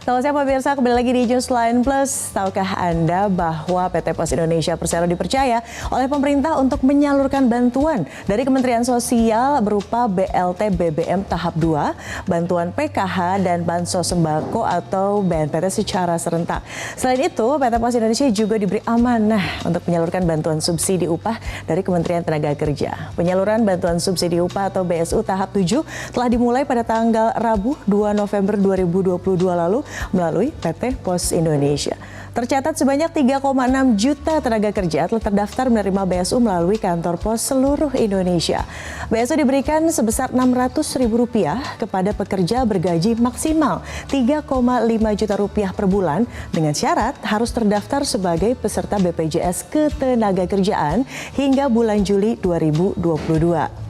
Selamat siang pemirsa, kembali lagi di Newsline Plus. Tahukah Anda bahwa PT Pos Indonesia Persero dipercaya oleh pemerintah untuk menyalurkan bantuan dari Kementerian Sosial berupa BLT BBM tahap 2, bantuan PKH dan bansos sembako atau BNPT secara serentak. Selain itu, PT Pos Indonesia juga diberi amanah untuk menyalurkan bantuan subsidi upah dari Kementerian Tenaga Kerja. Penyaluran bantuan subsidi upah atau BSU tahap 7 telah dimulai pada tanggal Rabu 2 November 2022 lalu melalui PT Pos Indonesia. Tercatat sebanyak 3,6 juta tenaga kerja telah terdaftar menerima BSU melalui kantor pos seluruh Indonesia. BSU diberikan sebesar Rp600.000 kepada pekerja bergaji maksimal Rp3,5 juta per bulan dengan syarat harus terdaftar sebagai peserta BPJS Ketenagakerjaan hingga bulan Juli 2022.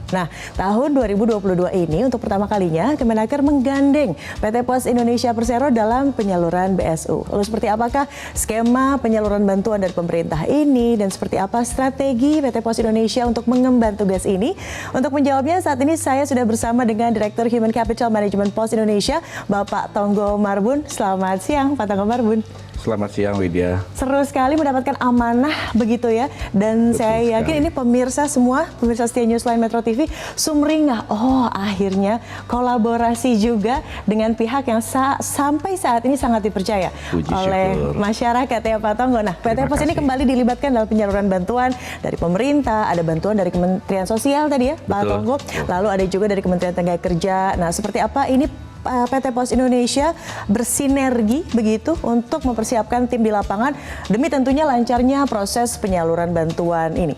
Nah, tahun 2022 ini untuk pertama kalinya Kemenaker menggandeng PT Pos Indonesia Persero dalam penyaluran BSU. Lalu seperti apakah skema penyaluran bantuan dari pemerintah ini dan seperti apa strategi PT Pos Indonesia untuk mengemban tugas ini? Untuk menjawabnya saat ini saya sudah bersama dengan Direktur Human Capital Management Pos Indonesia, Bapak Tonggo Marbun. Selamat siang, Pak Tonggo Marbun. Selamat siang, Widya. Seru sekali mendapatkan amanah begitu ya. Dan betul saya yakin sekali. Ini pemirsa semua, pemirsa setia Newsline Metro TV, sumringah. Oh, akhirnya kolaborasi juga dengan pihak yang sampai saat ini sangat dipercaya oleh masyarakat ya Pak Tonggo. Nah, PT Pos ini kembali dilibatkan dalam penyaluran bantuan dari pemerintah, ada bantuan dari Kementerian Sosial tadi ya Pak Tonggo. Lalu ada juga dari Kementerian Tenaga Kerja. Nah, seperti apa ini PT Pos Indonesia bersinergi begitu untuk mempersiapkan tim di lapangan demi tentunya lancarnya proses penyaluran bantuan ini.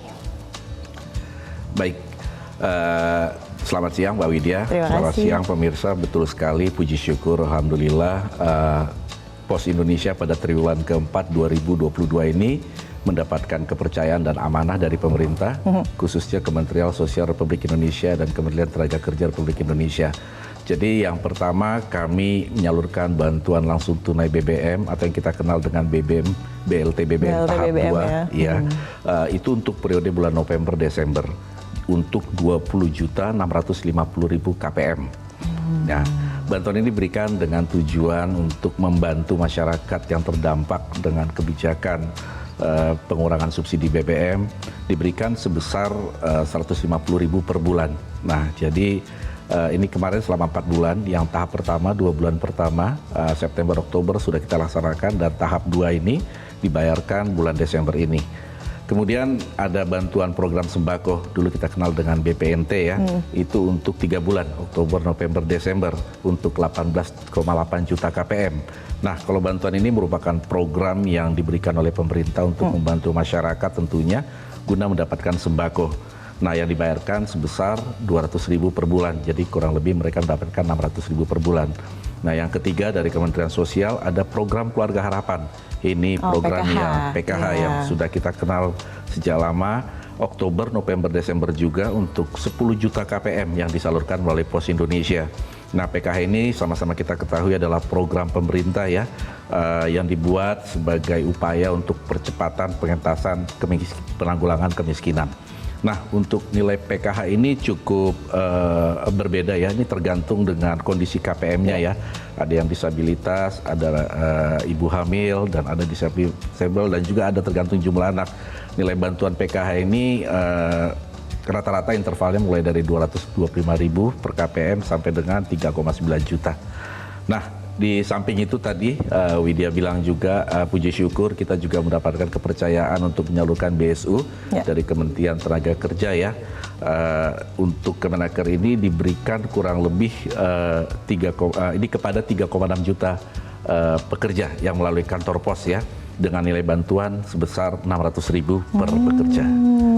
Baik, selamat siang Mbak Widya. Selamat siang pemirsa, betul sekali, puji syukur Alhamdulillah Pos Indonesia pada triwulan keempat 2022 ini mendapatkan kepercayaan dan amanah dari pemerintah, khususnya Kementerian Sosial Republik Indonesia dan Kementerian Tenaga Kerja Republik Indonesia. Jadi yang pertama kami menyalurkan bantuan langsung tunai BBM atau yang kita kenal dengan BBM, BLT BBM tahap 2 ya. Itu untuk periode bulan November Desember untuk 20.650.000 KPM. Nah, bantuan ini diberikan dengan tujuan untuk membantu masyarakat yang terdampak dengan kebijakan pengurangan subsidi BBM diberikan sebesar 150.000 per bulan. Nah, jadi ini kemarin selama 4 bulan, yang tahap pertama 2 bulan pertama September Oktober sudah kita laksanakan dan tahap 2 ini dibayarkan bulan Desember ini. Kemudian ada bantuan program sembako, dulu kita kenal dengan BPNT ya, itu untuk 3 bulan Oktober, November, Desember untuk 18,8 juta KPM. Nah, kalau bantuan ini merupakan program yang diberikan oleh pemerintah untuk membantu masyarakat tentunya guna mendapatkan sembako. Nah, yang dibayarkan sebesar 200.000 per bulan, jadi kurang lebih mereka mendapatkan 600.000 per bulan. Nah, yang ketiga dari Kementerian Sosial ada program Keluarga Harapan. Ini program PKH yang sudah kita kenal sejak lama, Oktober, November, Desember juga untuk 10 juta KPM yang disalurkan melalui Pos Indonesia. Nah, PKH ini sama-sama kita ketahui adalah program pemerintah ya, yang dibuat sebagai upaya untuk percepatan pengentasan penanggulangan kemiskinan. Nah, untuk nilai PKH ini cukup berbeda ya, ini tergantung dengan kondisi KPM-nya ya. Ada yang disabilitas, ada ibu hamil, dan ada disabel, dan juga ada tergantung jumlah anak. Nilai bantuan PKH ini rata-rata intervalnya mulai dari 225.000 per KPM sampai dengan 3,9 juta. Nah, di samping itu tadi Widya bilang juga puji syukur kita juga mendapatkan kepercayaan untuk menyalurkan BSU dari Kementerian Tenaga Kerja ya. Untuk Kemenaker ini diberikan kurang lebih ini kepada 3,6 juta pekerja yang melalui kantor pos ya, dengan nilai bantuan sebesar 600.000 per pekerja.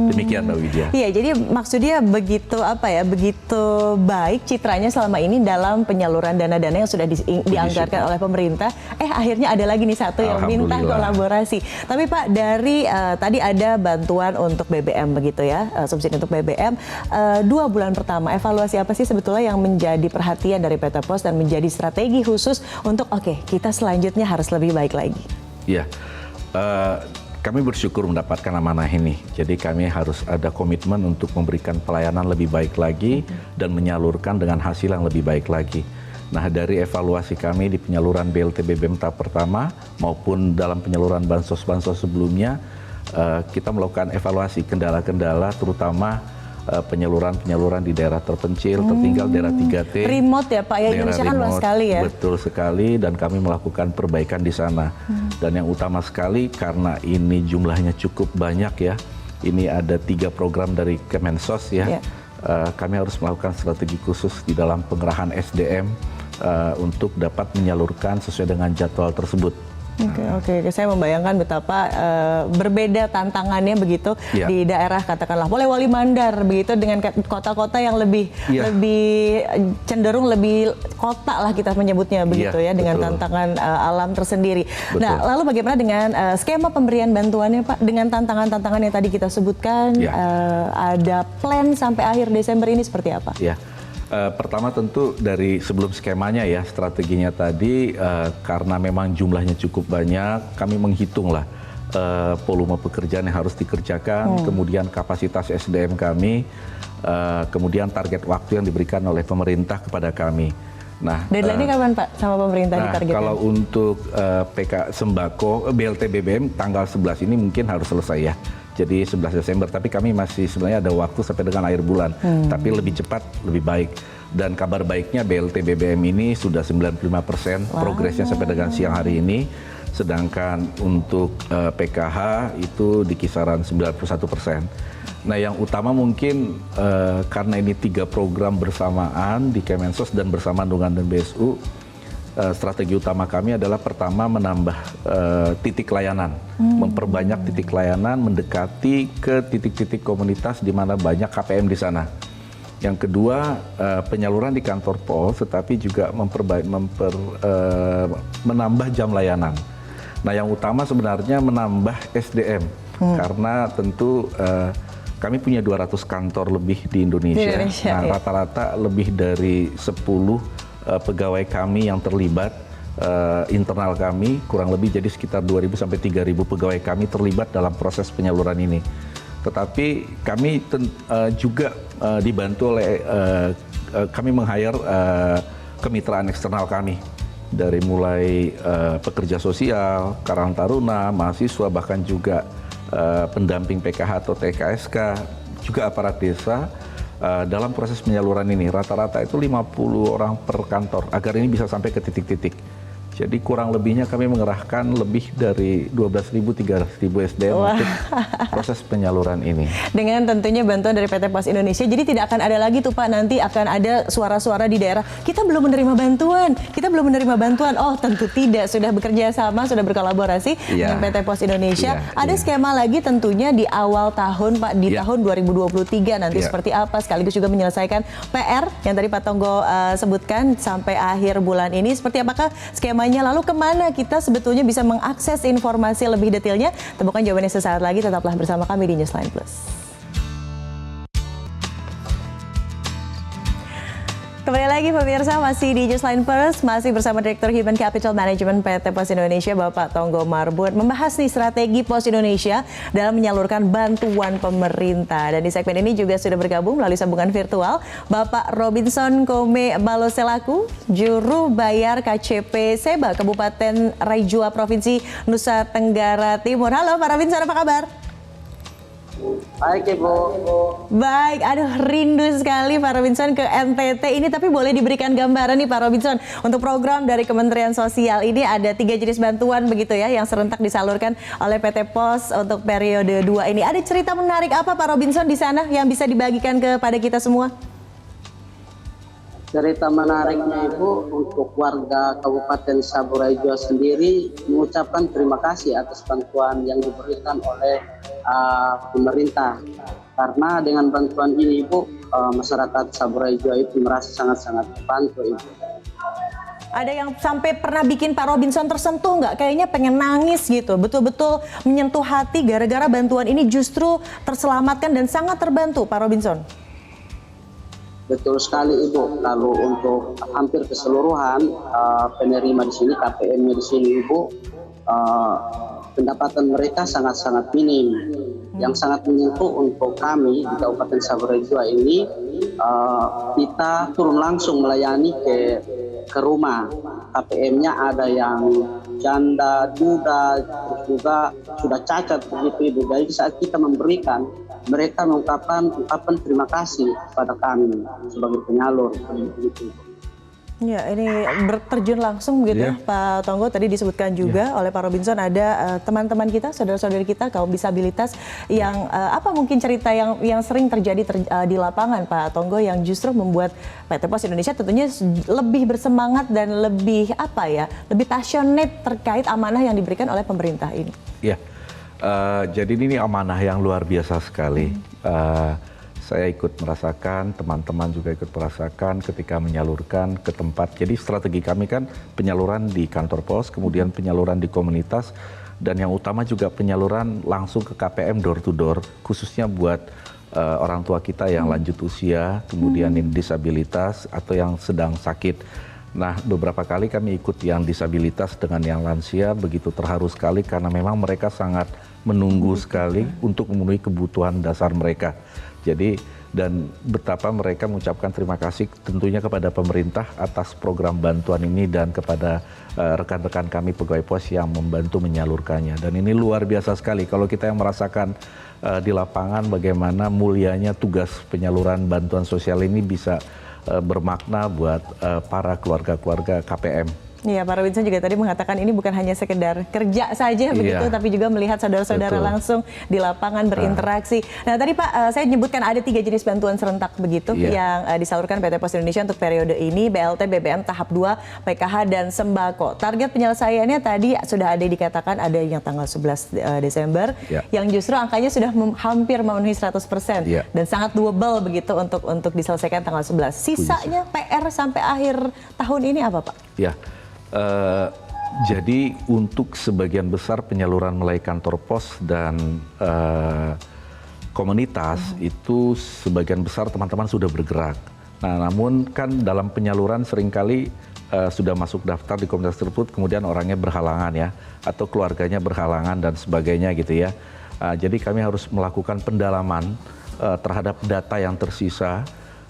Demikian Mbak Widya. Iya, jadi maksudnya begitu begitu baik citranya selama ini dalam penyaluran dana-dana yang sudah dianggarkan oleh pemerintah. Akhirnya ada lagi nih satu yang minta kolaborasi. Tapi Pak, dari tadi ada bantuan untuk BBM begitu ya, subsidi untuk BBM. 2 bulan pertama, evaluasi apa sih sebetulnya yang menjadi perhatian dari PT Pos dan menjadi strategi khusus untuk kita selanjutnya harus lebih baik lagi? Iya. Kami bersyukur mendapatkan amanah ini. Jadi kami harus ada komitmen untuk memberikan pelayanan lebih baik lagi dan menyalurkan dengan hasil yang lebih baik lagi. Nah, dari evaluasi kami di penyaluran BLT BBM tahap pertama maupun dalam penyaluran bansos-bansos sebelumnya, kita melakukan evaluasi kendala-kendala terutama penyaluran-penyaluran di daerah terpencil, tertinggal, daerah 3T. Remote ya Pak, ya Indonesia kan luas sekali ya. Betul sekali, dan kami melakukan perbaikan di sana. Dan yang utama sekali karena ini jumlahnya cukup banyak ya, ini ada 3 program dari Kemensos ya. Kami harus melakukan strategi khusus di dalam pengerahan SDM untuk dapat menyalurkan sesuai dengan jadwal tersebut. Oke. Saya membayangkan betapa berbeda tantangannya begitu di daerah katakanlah Polewali Mandar begitu dengan kota-kota yang lebih cenderung lebih kota lah kita menyebutnya begitu ya, dengan tantangan alam tersendiri. Betul. Nah, lalu bagaimana dengan skema pemberian bantuannya Pak, dengan tantangan-tantangan yang tadi kita sebutkan, ada plan sampai akhir Desember ini seperti apa? Pertama tentu dari sebelum skemanya ya, strateginya tadi karena memang jumlahnya cukup banyak, kami menghitunglah volume pekerjaan yang harus dikerjakan, kemudian kapasitas SDM kami, kemudian target waktu yang diberikan oleh pemerintah kepada kami. Nah, deadline-nya kapan Pak sama pemerintah ditargetkan? Kalau untuk PK Sembako, BLT BBM tanggal 11 ini mungkin harus selesai ya. Jadi 11 Desember, tapi kami masih sebenarnya ada waktu sampai dengan akhir bulan. Tapi lebih cepat, lebih baik. Dan kabar baiknya BLT BBM ini sudah 95% progresnya sampai dengan siang hari ini. Sedangkan untuk PKH itu di kisaran 91%. Nah, yang utama mungkin karena ini 3 program bersamaan di Kemensos dan bersamaan dengan BSU, strategi utama kami adalah pertama menambah titik layanan, memperbanyak titik layanan, mendekati ke titik-titik komunitas di mana banyak KPM di sana. Yang kedua, penyaluran di kantor pos, tetapi juga menambah jam layanan. Nah, yang utama sebenarnya menambah SDM, karena tentu kami punya 200 kantor lebih di Indonesia. Nah, rata-rata lebih dari 10 pegawai kami yang terlibat, internal kami kurang lebih jadi sekitar 2.000 sampai 3.000 pegawai kami terlibat dalam proses penyaluran ini. Tetapi kami juga dibantu oleh kami meng-hire kemitraan eksternal kami, dari mulai pekerja sosial, Karang Taruna, mahasiswa, bahkan juga pendamping PKH atau TKSK, juga aparat desa. Dalam proses penyaluran ini rata-rata itu 50 orang per kantor agar ini bisa sampai ke titik-titik. Jadi kurang lebihnya kami mengerahkan lebih dari 12.000-13.000 SDM untuk proses penyaluran ini. Dengan tentunya bantuan dari PT Pos Indonesia, jadi tidak akan ada lagi tuh Pak, nanti akan ada suara-suara di daerah, kita belum menerima bantuan. Oh tentu tidak, sudah bekerja sama, sudah berkolaborasi dengan PT Pos Indonesia. Ada skema lagi tentunya di awal tahun Pak, di tahun 2023 nanti seperti apa, sekaligus juga menyelesaikan PR yang tadi Pak Tonggo sebutkan sampai akhir bulan ini. Seperti apakah skemanya? Lalu kemana kita sebetulnya bisa mengakses informasi lebih detailnya? Temukan jawabannya sesaat lagi, tetaplah bersama kami di Newsline Plus. Kembali lagi pemirsa, masih di Newsline Plus, masih bersama Direktur Human Capital Management PT Pos Indonesia, Bapak Tonggo Marbun, membahas nih strategi Pos Indonesia dalam menyalurkan bantuan pemerintah. Dan di segmen ini juga sudah bergabung melalui sambungan virtual Bapak Robinson Kome Baloselaku, Juru Bayar KCP Seba, Kabupaten Raijua, Provinsi Nusa Tenggara Timur. Halo Pak Robinson, apa kabar? Baik Ibu. Baik, aduh rindu sekali Pak Robinson ke NTT ini, tapi boleh diberikan gambaran nih Pak Robinson untuk program dari Kementerian Sosial ini. Ada 3 jenis bantuan begitu ya yang serentak disalurkan oleh PT Pos untuk periode 2 ini. Ada cerita menarik apa Pak Robinson di sana yang bisa dibagikan kepada kita semua? Cerita menariknya Ibu, untuk warga Kabupaten Saburai-Jua sendiri mengucapkan terima kasih atas bantuan yang diberikan oleh pemerintah. Karena dengan bantuan ini Ibu, masyarakat Saburai-Jua itu merasa sangat-sangat terbantu Ibu. Ada yang sampai pernah bikin Pak Robinson tersentuh nggak? Kayaknya pengen nangis gitu, betul-betul menyentuh hati gara-gara bantuan ini justru terselamatkan dan sangat terbantu Pak Robinson. Betul sekali Ibu. Kalau untuk hampir keseluruhan penerima di sini, KPM di sini Ibu, pendapatan mereka sangat-sangat minim. Yang sangat menyentuh untuk kami di Kabupaten Saburai-Jua ini, kita turun langsung melayani ke ke rumah. KPM-nya ada yang janda, duda, terus juga sudah cacat begitu Ibu. Jadi saat kita memberikan, mereka mengungkapkan terima kasih kepada kami sebagai penyalur begitu. Ya, ini terjun langsung begitu ya, Pak Tonggo. Tadi disebutkan juga oleh Pak Robinson ada teman-teman kita, saudara-saudari kita kaum disabilitas yang apa mungkin cerita yang sering terjadi di lapangan, Pak Tonggo, yang justru membuat PT Pos Indonesia tentunya lebih bersemangat dan lebih lebih passionate terkait amanah yang diberikan oleh pemerintah ini. Ya, jadi ini amanah yang luar biasa sekali. Saya ikut merasakan, teman-teman juga ikut merasakan ketika menyalurkan ke tempat. Jadi strategi kami kan penyaluran di kantor pos, kemudian penyaluran di komunitas, dan yang utama juga penyaluran langsung ke KPM door to door, khususnya buat orang tua kita yang lanjut usia, kemudian yang disabilitas atau yang sedang sakit. Nah, beberapa kali kami ikut yang disabilitas dengan yang lansia, begitu terharu sekali karena memang mereka sangat menunggu sekali untuk memenuhi kebutuhan dasar mereka. Jadi, dan betapa mereka mengucapkan terima kasih tentunya kepada pemerintah atas program bantuan ini dan kepada rekan-rekan kami pegawai pos yang membantu menyalurkannya. Dan ini luar biasa sekali kalau kita yang merasakan di lapangan bagaimana mulianya tugas penyaluran bantuan sosial ini bisa bermakna buat para keluarga-keluarga KPM. Iya, Pak Robinson juga tadi mengatakan ini bukan hanya sekedar kerja saja begitu, tapi juga melihat saudara-saudara langsung di lapangan berinteraksi. Nah tadi Pak, saya menyebutkan ada 3 jenis bantuan serentak begitu yang disalurkan PT Pos Indonesia untuk periode ini, BLT, BBM tahap 2, PKH, dan sembako. Target penyelesaiannya tadi sudah ada dikatakan ada yang tanggal 11 Desember, yang justru angkanya sudah hampir memenuhi 100%, dan sangat doable begitu untuk diselesaikan tanggal 11. Sisanya PR sampai akhir tahun ini apa Pak? Ya. Jadi untuk sebagian besar penyaluran melalui kantor pos dan komunitas itu sebagian besar teman-teman sudah bergerak. Nah, namun kan dalam penyaluran seringkali sudah masuk daftar di komunitas tersebut, kemudian orangnya berhalangan ya, atau keluarganya berhalangan dan sebagainya gitu ya. Jadi kami harus melakukan pendalaman terhadap data yang tersisa.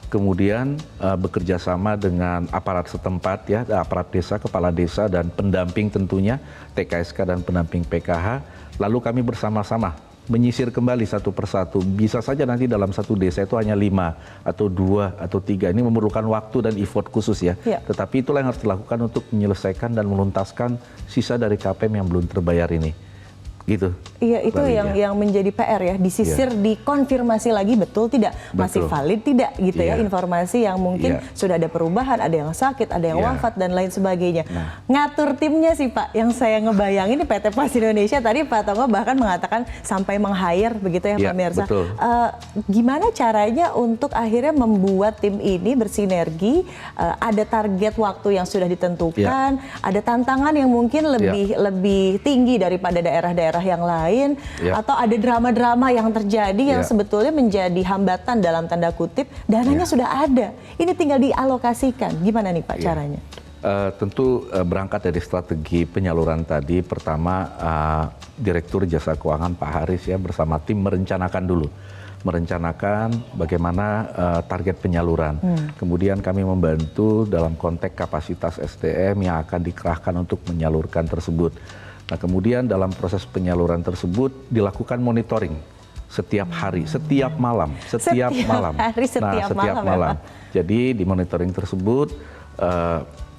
Kemudian bekerja sama dengan aparat setempat ya, aparat desa, kepala desa dan pendamping tentunya, TKSK dan pendamping PKH. Lalu kami bersama-sama menyisir kembali satu persatu. Bisa saja nanti dalam satu desa itu hanya 5 atau 2 atau 3. Ini memerlukan waktu dan effort khusus ya. Tetapi itulah yang harus dilakukan untuk menyelesaikan dan menuntaskan sisa dari KPM yang belum terbayar ini. Gitu. Iya, itu yang menjadi PR ya, disisir, dikonfirmasi lagi betul tidak, masih valid tidak gitu ya, informasi yang mungkin sudah ada perubahan, ada yang sakit, ada yang wafat dan lain sebagainya. Ngatur timnya sih Pak, yang saya ngebayangin di PT Pos Indonesia tadi Pak Tonggo bahkan mengatakan sampai meng-hire begitu ya pemirsa. Gimana caranya untuk akhirnya membuat tim ini bersinergi, ada target waktu yang sudah ditentukan, ada tantangan yang mungkin lebih tinggi daripada daerah-daerah yang lain, atau ada drama-drama yang terjadi yang sebetulnya menjadi hambatan dalam tanda kutip, dananya sudah ada, ini tinggal dialokasikan. Gimana nih Pak caranya? Tentu berangkat dari strategi penyaluran tadi, pertama Direktur Jasa Keuangan Pak Haris ya bersama tim merencanakan bagaimana target penyaluran. Kemudian kami membantu dalam konteks kapasitas SDM yang akan dikerahkan untuk menyalurkan tersebut. Nah, kemudian dalam proses penyaluran tersebut dilakukan monitoring setiap hari, setiap malam. Setiap malam. Jadi di monitoring tersebut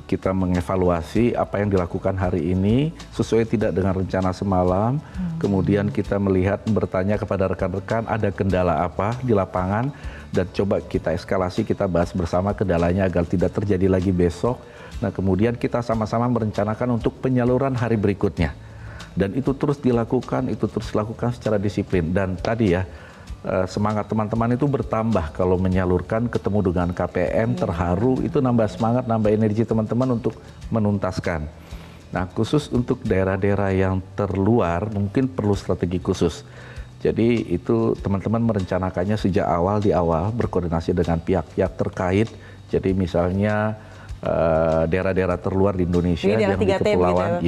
kita mengevaluasi apa yang dilakukan hari ini sesuai tidak dengan rencana semalam. Kemudian kita melihat, bertanya kepada rekan-rekan ada kendala apa di lapangan, dan coba kita eskalasi, kita bahas bersama kendalanya agar tidak terjadi lagi besok. Nah, kemudian kita sama-sama merencanakan untuk penyaluran hari berikutnya. Dan itu terus dilakukan secara disiplin. Dan tadi ya, semangat teman-teman itu bertambah kalau menyalurkan, ketemu dengan KPM, terharu, itu nambah semangat, nambah energi teman-teman untuk menuntaskan. Nah, khusus untuk daerah-daerah yang terluar, mungkin perlu strategi khusus. Jadi itu teman-teman merencanakannya sejak awal, berkoordinasi dengan pihak-pihak terkait. Jadi misalnya daerah-daerah terluar di Indonesia yang di kepulauan,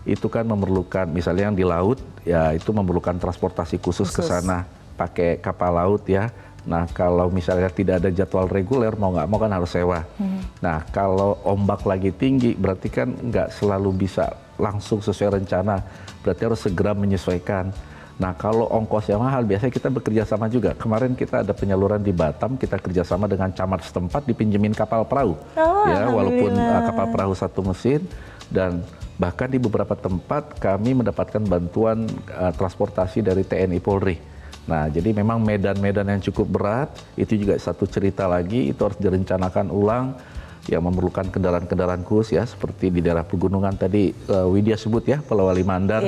itu kan memerlukan, misalnya yang di laut, ya itu memerlukan transportasi khusus ke sana, pakai kapal laut ya, Nah, kalau misalnya tidak ada jadwal reguler, mau nggak mau kan harus sewa. Nah, kalau ombak lagi tinggi, berarti kan nggak selalu bisa langsung sesuai rencana. Berarti harus segera menyesuaikan. Nah, kalau ongkosnya mahal, biasanya kita bekerja sama juga. Kemarin kita ada penyaluran di Batam, kita kerjasama dengan camat setempat dipinjemin kapal perahu. Ya, walaupun kapal perahu satu mesin, dan bahkan di beberapa tempat kami mendapatkan bantuan transportasi dari TNI Polri. Nah, jadi memang medan-medan yang cukup berat, itu juga satu cerita lagi, itu harus direncanakan ulang, yang memerlukan kendaraan-kendaraan khusus ya, seperti di daerah pegunungan tadi Widya sebut ya, Polewali Mandar,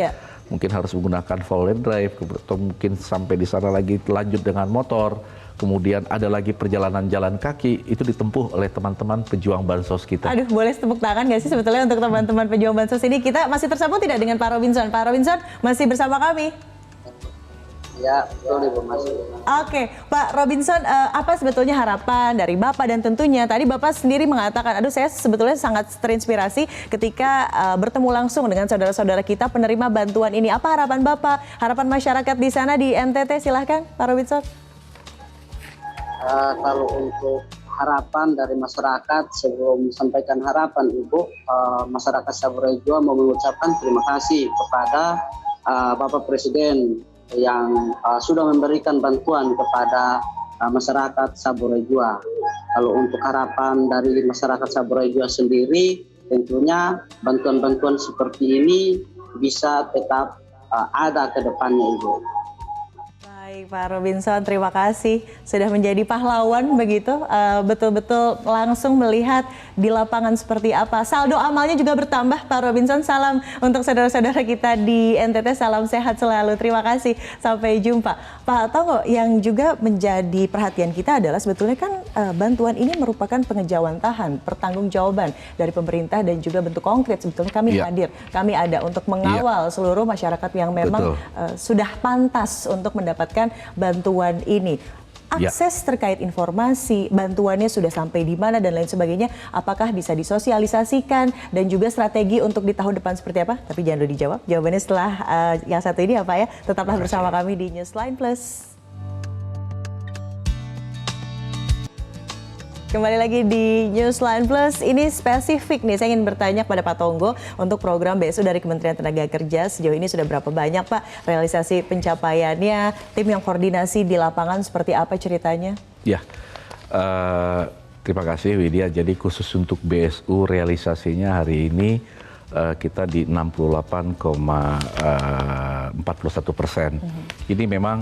mungkin harus menggunakan four-wheel drive, atau mungkin sampai di sana lagi lanjut dengan motor, kemudian ada lagi perjalanan jalan kaki, itu ditempuh oleh teman-teman pejuang Bansos kita. Aduh, boleh tepuk tangan nggak sih sebetulnya untuk teman-teman pejuang Bansos ini? Kita masih tersambung tidak dengan Pak Robinson? Pak Robinson masih bersama kami? Ya, betul Ibu Mas. Oke, Pak Robinson, apa sebetulnya harapan dari Bapak, dan tentunya tadi Bapak sendiri mengatakan, aduh saya sebetulnya sangat terinspirasi ketika bertemu langsung dengan saudara-saudara kita penerima bantuan ini. Apa harapan Bapak, harapan masyarakat di sana di NTT? Silahkan Pak Robinson. Kalau untuk harapan dari masyarakat, sebelum sampaikan harapan Ibu, masyarakat Saburai-Jua mau mengucapkan terima kasih kepada Bapak Presiden yang sudah memberikan bantuan kepada masyarakat Saburai-Jua. Kalau untuk harapan dari masyarakat Saburai-Jua sendiri, tentunya bantuan-bantuan seperti ini bisa tetap ada ke depannya, Ibu. Baik, Pak Robinson, terima kasih sudah menjadi pahlawan begitu, betul-betul langsung melihat di lapangan seperti apa. Saldo amalnya juga bertambah, Pak Robinson. Salam untuk saudara-saudara kita di NTT, salam sehat selalu. Terima kasih, sampai jumpa. Pak Tonggo, yang juga menjadi perhatian kita adalah sebetulnya kan bantuan ini merupakan pengejawantahan, pertanggungjawaban dari pemerintah dan juga bentuk konkret. Sebetulnya kami hadir, kami ada untuk mengawal seluruh masyarakat yang memang sudah pantas untuk mendapatkan bantuan ini. Akses terkait informasi, bantuannya sudah sampai di mana dan lain sebagainya, apakah bisa disosialisasikan, dan juga strategi untuk di tahun depan seperti apa? Tapi jangan dulu dijawab, jawabannya setelah yang satu ini apa ya? Tetaplah bersama kami di Newsline Plus. Kembali lagi di Newsline Plus, ini spesifik nih, saya ingin bertanya kepada Pak Tonggo untuk program BSU dari Kementerian Tenaga Kerja. Sejauh ini sudah berapa banyak Pak realisasi pencapaiannya, tim yang koordinasi di lapangan seperti apa ceritanya? Ya, terima kasih Widya. Jadi khusus untuk BSU realisasinya hari ini kita di 68,41%. Ini memang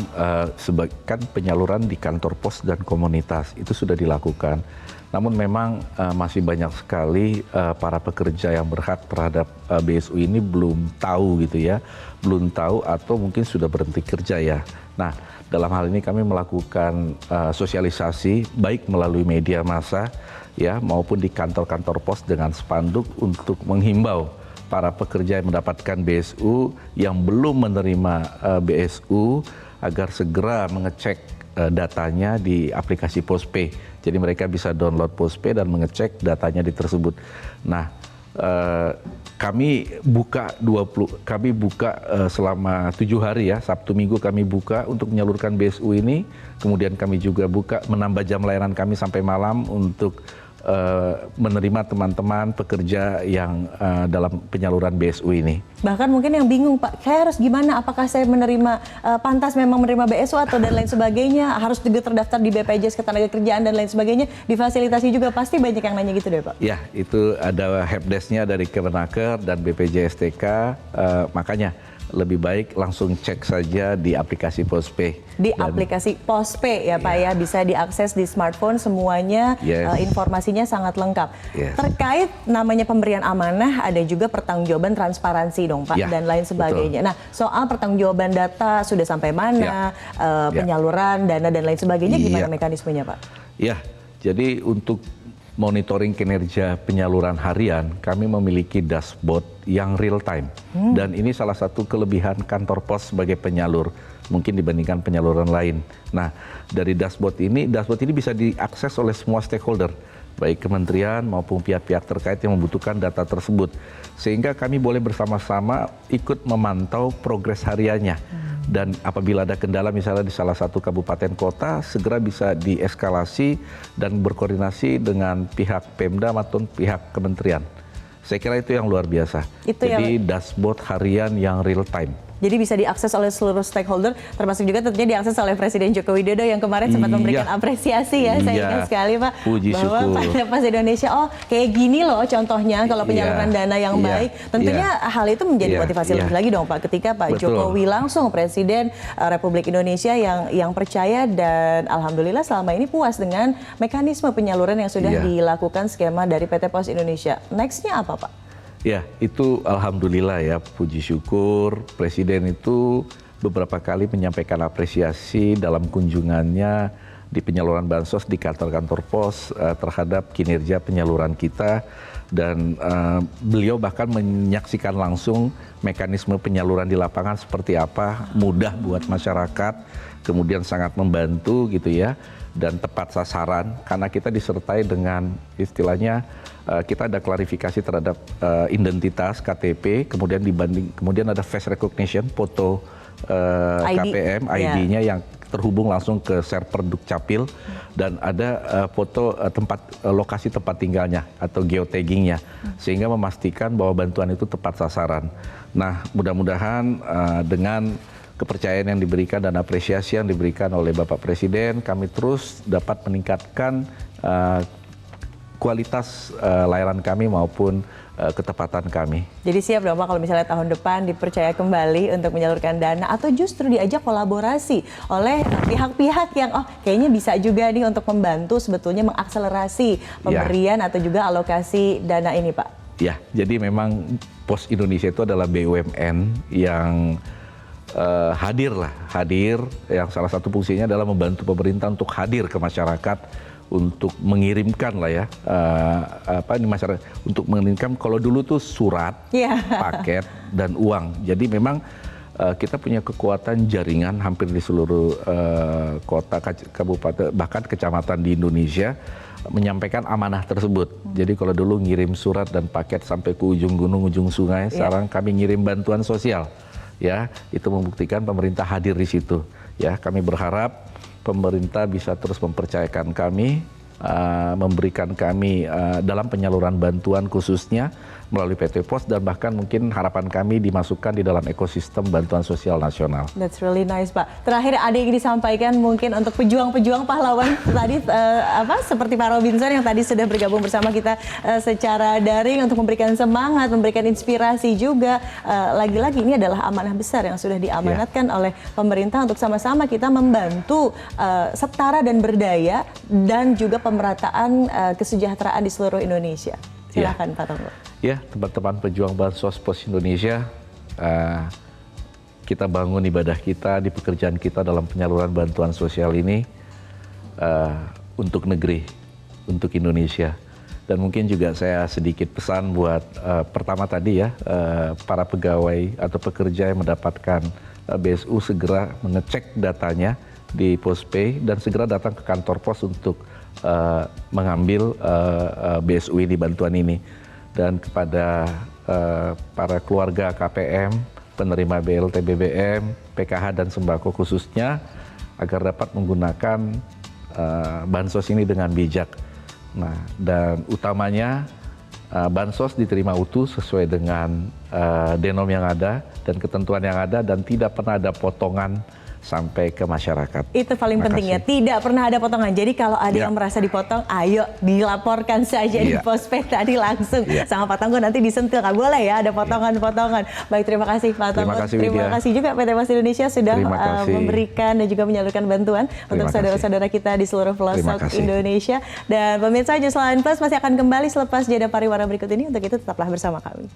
kan penyaluran di kantor pos dan komunitas itu sudah dilakukan. Namun memang masih banyak sekali para pekerja yang berhak terhadap BSU ini belum tahu gitu ya, belum tahu atau mungkin sudah berhenti kerja ya. Nah, dalam hal ini kami melakukan sosialisasi baik melalui media massa ya maupun di kantor-kantor pos dengan spanduk untuk menghimbau para pekerja yang mendapatkan BSU yang belum menerima BSU agar segera mengecek datanya di aplikasi Postpay. Jadi mereka bisa download Postpay dan mengecek datanya di tersebut. Nah, kami buka selama 7 hari ya, Sabtu Minggu kami buka untuk menyalurkan BSU ini. Kemudian kami juga buka menambah jam layanan kami sampai malam untuk menerima teman-teman pekerja yang dalam penyaluran BSU ini. Bahkan mungkin yang bingung, Pak, saya harus gimana? Apakah saya menerima pantas memang menerima BSU atau dan lain sebagainya? Harus juga terdaftar di BPJS Ketenagakerjaan dan lain sebagainya? Difasilitasi juga, pasti banyak yang nanya gitu deh, Pak. Ya, itu ada helpdesk-nya dari Kemenaker dan BPJS TK, makanya lebih baik langsung cek saja di aplikasi Postpay. Di aplikasi Postpay ya Pak ya, bisa diakses di smartphone semuanya, informasinya sangat lengkap. Terkait namanya pemberian amanah, ada juga pertanggungjawaban transparansi dong Pak, dan lain sebagainya. Betul. Nah, soal pertanggungjawaban data sudah sampai mana, penyaluran dana dan lain sebagainya, gimana mekanismenya Pak? Ya, jadi untuk monitoring kinerja penyaluran harian, kami memiliki dashboard yang real time. Dan ini salah satu kelebihan kantor pos sebagai penyalur, mungkin dibandingkan penyaluran lain. Nah, dari dashboard ini bisa diakses oleh semua stakeholder, baik kementerian maupun pihak-pihak terkait yang membutuhkan data tersebut. Sehingga kami boleh bersama-sama ikut memantau progres hariannya. dan apabila ada kendala misalnya di salah satu kabupaten kota, segera bisa dieskalasi dan berkoordinasi dengan pihak Pemda maupun pihak kementerian. Saya kira itu yang luar biasa. Jadi dashboard harian yang real time. Jadi bisa diakses oleh seluruh stakeholder, termasuk juga tentunya diakses oleh Presiden Joko Widodo yang kemarin sempat memberikan apresiasi ya. Saya ingat sekali Pak, Puji bahwa PT Pos Indonesia, oh kayak gini loh contohnya kalau penyaluran dana yang baik. Tentunya hal itu menjadi motivasi lebih lagi dong Pak, ketika Pak Jokowi langsung Presiden Republik Indonesia yang percaya dan alhamdulillah selama ini puas dengan mekanisme penyaluran yang sudah dilakukan skema dari PT Pos Indonesia. Next-nya apa Pak? Ya, itu alhamdulillah ya, puji syukur Presiden itu beberapa kali menyampaikan apresiasi dalam kunjungannya di penyaluran bansos di kantor-kantor pos terhadap kinerja penyaluran kita, dan beliau bahkan menyaksikan langsung mekanisme penyaluran di lapangan seperti apa, mudah buat masyarakat, kemudian sangat membantu gitu ya, dan tepat sasaran karena kita disertai dengan istilahnya kita ada klarifikasi terhadap identitas KTP, kemudian ada face recognition, foto KPM, ID-nya yang terhubung langsung ke server Dukcapil, dan ada foto lokasi tempat tinggalnya atau geotaggingnya, sehingga memastikan bahwa bantuan itu tepat sasaran. Nah, mudah-mudahan dengan kepercayaan yang diberikan dan apresiasi yang diberikan oleh Bapak Presiden, kami terus dapat meningkatkan kualitas layanan kami maupun ketepatan kami. Jadi siap dong Pak kalau misalnya tahun depan dipercaya kembali untuk menyalurkan dana atau justru diajak kolaborasi oleh pihak-pihak yang kayaknya bisa juga nih untuk membantu sebetulnya mengakselerasi pemberian atau juga alokasi dana ini Pak. Ya, jadi memang Pos Indonesia itu adalah BUMN yang hadir yang salah satu fungsinya adalah membantu pemerintah untuk hadir ke masyarakat, untuk mengirimkan lah ya masyarakat, untuk mengirimkan kalau dulu tuh surat, paket dan uang. Jadi memang kita punya kekuatan jaringan hampir di seluruh kota, kabupaten, bahkan kecamatan di Indonesia menyampaikan amanah tersebut. Jadi kalau dulu ngirim surat dan paket sampai ke ujung gunung, ujung sungai, sekarang kami ngirim bantuan sosial. Ya, itu membuktikan pemerintah hadir di situ. Ya, kami berharap pemerintah bisa terus mempercayakan kami, memberikan kami dalam penyaluran bantuan khususnya melalui PT Pos, dan bahkan mungkin harapan kami dimasukkan di dalam ekosistem bantuan sosial nasional. That's really nice Pak. Terakhir ada yang disampaikan mungkin untuk pejuang-pejuang pahlawan tadi seperti Pak Robinson yang tadi sudah bergabung bersama kita secara daring untuk memberikan semangat, memberikan inspirasi juga. Lagi-lagi ini adalah amanah besar yang sudah diamanatkan oleh pemerintah untuk sama-sama kita membantu setara dan berdaya dan juga pemerataan kesejahteraan di seluruh Indonesia. Silakan Pak Tonggo. Ya, teman-teman pejuang bansos Pos Indonesia, kita bangun ibadah kita di pekerjaan kita dalam penyaluran bantuan sosial ini untuk negeri, untuk Indonesia. Dan mungkin juga saya sedikit pesan buat pertama tadi ya, para pegawai atau pekerja yang mendapatkan BSU segera mengecek datanya di Postpay dan segera datang ke kantor pos untuk mengambil BSU ini, bantuan ini. Dan kepada para keluarga KPM, penerima BLT BBM, PKH dan sembako khususnya, agar dapat menggunakan bansos ini dengan bijak. Nah, dan utamanya bansos diterima utuh sesuai dengan denom yang ada dan ketentuan yang ada, dan tidak pernah ada potongan sampai ke masyarakat. Itu paling penting ya, tidak pernah ada potongan. Jadi kalau ada yang merasa dipotong, ayo dilaporkan saja di Postpay tadi langsung sama Pak Tonggo, nanti disentil. Nggak boleh ya ada potongan-potongan. Baik, terima kasih Pak Tonggo. Terima kasih juga PT Pos Indonesia sudah memberikan dan juga menyalurkan bantuan untuk saudara-saudara kita di seluruh pelosok Indonesia. Dan pemirsa, Just Line Plus masih akan kembali selepas jeda pariwara berikut ini. Untuk itu tetaplah bersama kami.